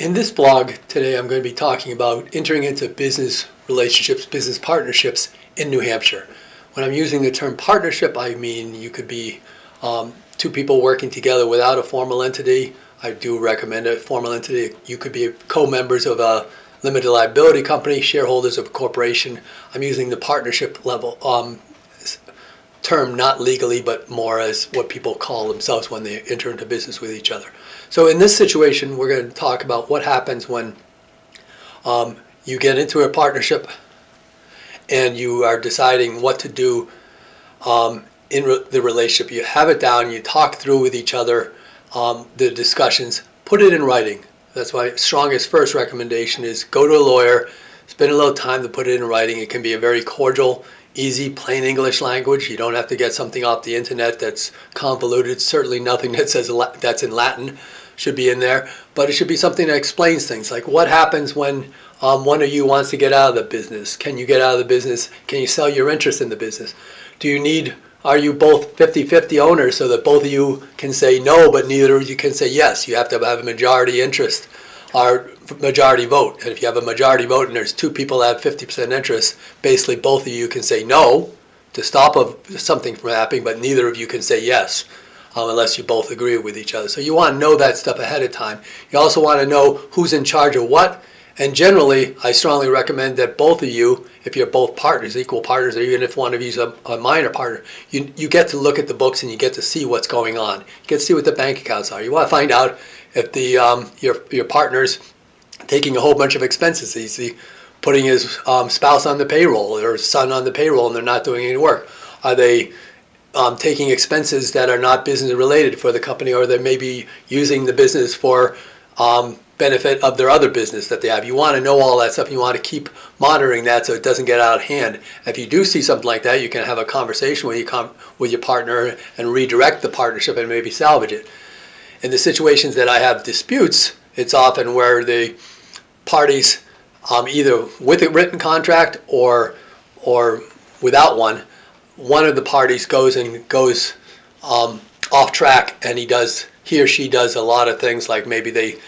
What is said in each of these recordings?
In this blog today, I'm going to be talking about entering into business relationships, business partnerships in New Hampshire. When I'm using the term partnership, I mean you could be two people working together without a formal entity. I do recommend a formal entity. You could be co-members of a limited liability company, shareholders of a corporation. I'm using the partnership level term, not legally, but more as what people call themselves when they enter into business with each other. So in this situation, we're going to talk about what happens when you get into a partnership and you are deciding what to do in the relationship. You have it down, you talk through with each other the discussions, put it in writing. That's my strongest first recommendation is go to a lawyer, spend a little time to put it in writing. It can be a very cordial, easy, plain English language. You don't have to get something off the internet that's convoluted. Certainly nothing that says that's in Latin should be in there, but it should be something that explains things like what happens when one of you wants to get out of the business. Can you get out of the business? Can you sell your interest in the business? Are you both 50-50 owners so that both of you can say no, but neither of you can say yes? You have to have a majority interest or majority vote. And if you have a majority vote and there's two people that have 50% interest, basically both of you can say no to stop something from happening, but neither of you can say yes unless you both agree with each other. So you want to know that stuff ahead of time. You also want to know who's in charge of what. And generally, I strongly recommend that both of you, if you're both partners, equal partners, or even if one of you is a minor partner, you get to look at the books and you get to see what's going on. You get to see what the bank accounts are. You want to find out if your partner's taking a whole bunch of expenses. Is he putting his spouse on the payroll or his son on the payroll and they're not doing any work? Are they taking expenses that are not business related for the company, or they may be using the business for benefit of their other business that they have? You want to know all that stuff. You want to keep monitoring that so it doesn't get out of hand. If you do see something like that, you can have a conversation with your partner and redirect the partnership and maybe salvage it. In the situations that I have disputes, it's often where the parties, either with a written contract or without one of the parties goes off track, and he or she does a lot of things, like maybe they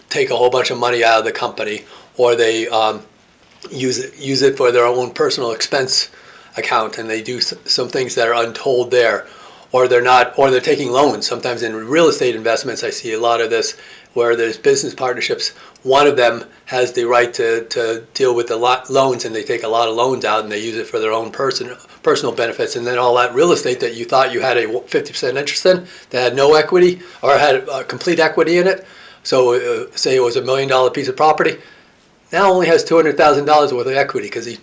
take a whole bunch of money out of the company, or they use it for their own personal expense account, and they do some things that are untold there, or they're taking loans. Sometimes in real estate investments, I see a lot of this where there's business partnerships. One of them has the right to deal with the loans, and they take a lot of loans out and they use it for their own personal benefits. And then all that real estate that you thought you had a 50% interest in that had no equity or had complete equity in it, so say it was $1 million piece of property, now only has $200,000 worth of equity because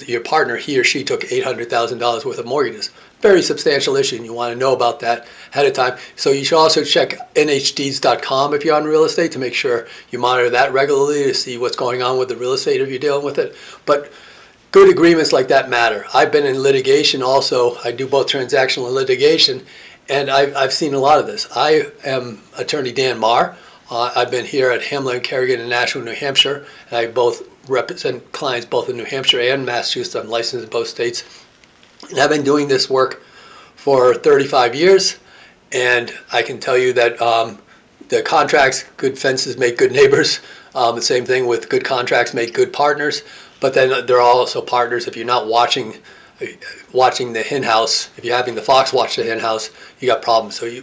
your partner, he or she, took $800,000 worth of mortgages. Very substantial issue, and you want to know about that ahead of time. So you should also check nhdeeds.com if you're on real estate to make sure you monitor that regularly to see what's going on with the real estate if you're dealing with it. But good agreements like that matter. I've been in litigation also. I do both transactional and litigation, and I've seen a lot of this. I am attorney Dan Marr. I've been here at Hampshire, Kerrigan, and Nashua, New Hampshire, and I both represent clients both in New Hampshire and Massachusetts. I'm licensed in both states, and I've been doing this work for 35 years, and I can tell you that the contracts, good fences make good neighbors. The same thing with good contracts make good partners, but then there are also partners. If you're not watching the hen house, if you're having the fox watch the hen house, you got problems. So you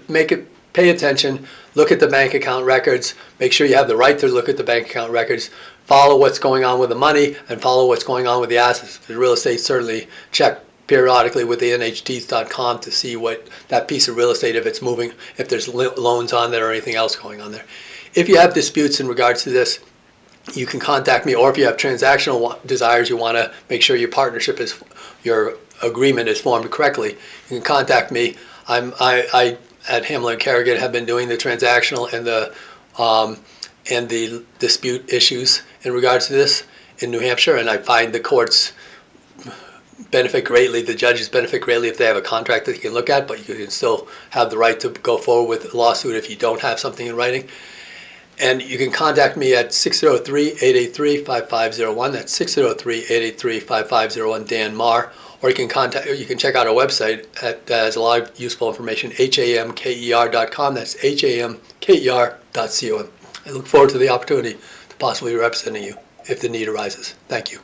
pay attention, look at the bank account records, make sure you have the right to look at the bank account records, follow what's going on with the money, and follow what's going on with the assets. The real estate, certainly check periodically with the nhdeeds.com to see what that piece of real estate, if it's moving, if there's loans on there or anything else going on there. If you have disputes in regards to this, you can contact me, or if you have transactional desires, you want to make sure your agreement is formed correctly, you can contact me. I at Hampshire and Kerrigan have been doing the transactional and the dispute issues in regards to this in New Hampshire, and I find the courts benefit greatly, the judges benefit greatly if they have a contract that you can look at, but you can still have the right to go forward with a lawsuit if you don't have something in writing. And you can contact me at 603-883-5501. That's 603-883-5501, Dan Marr. Or you can check out our website that has a lot of useful information, hamker.com. That's hamker.com. I look forward to the opportunity to possibly representing you if the need arises. Thank you.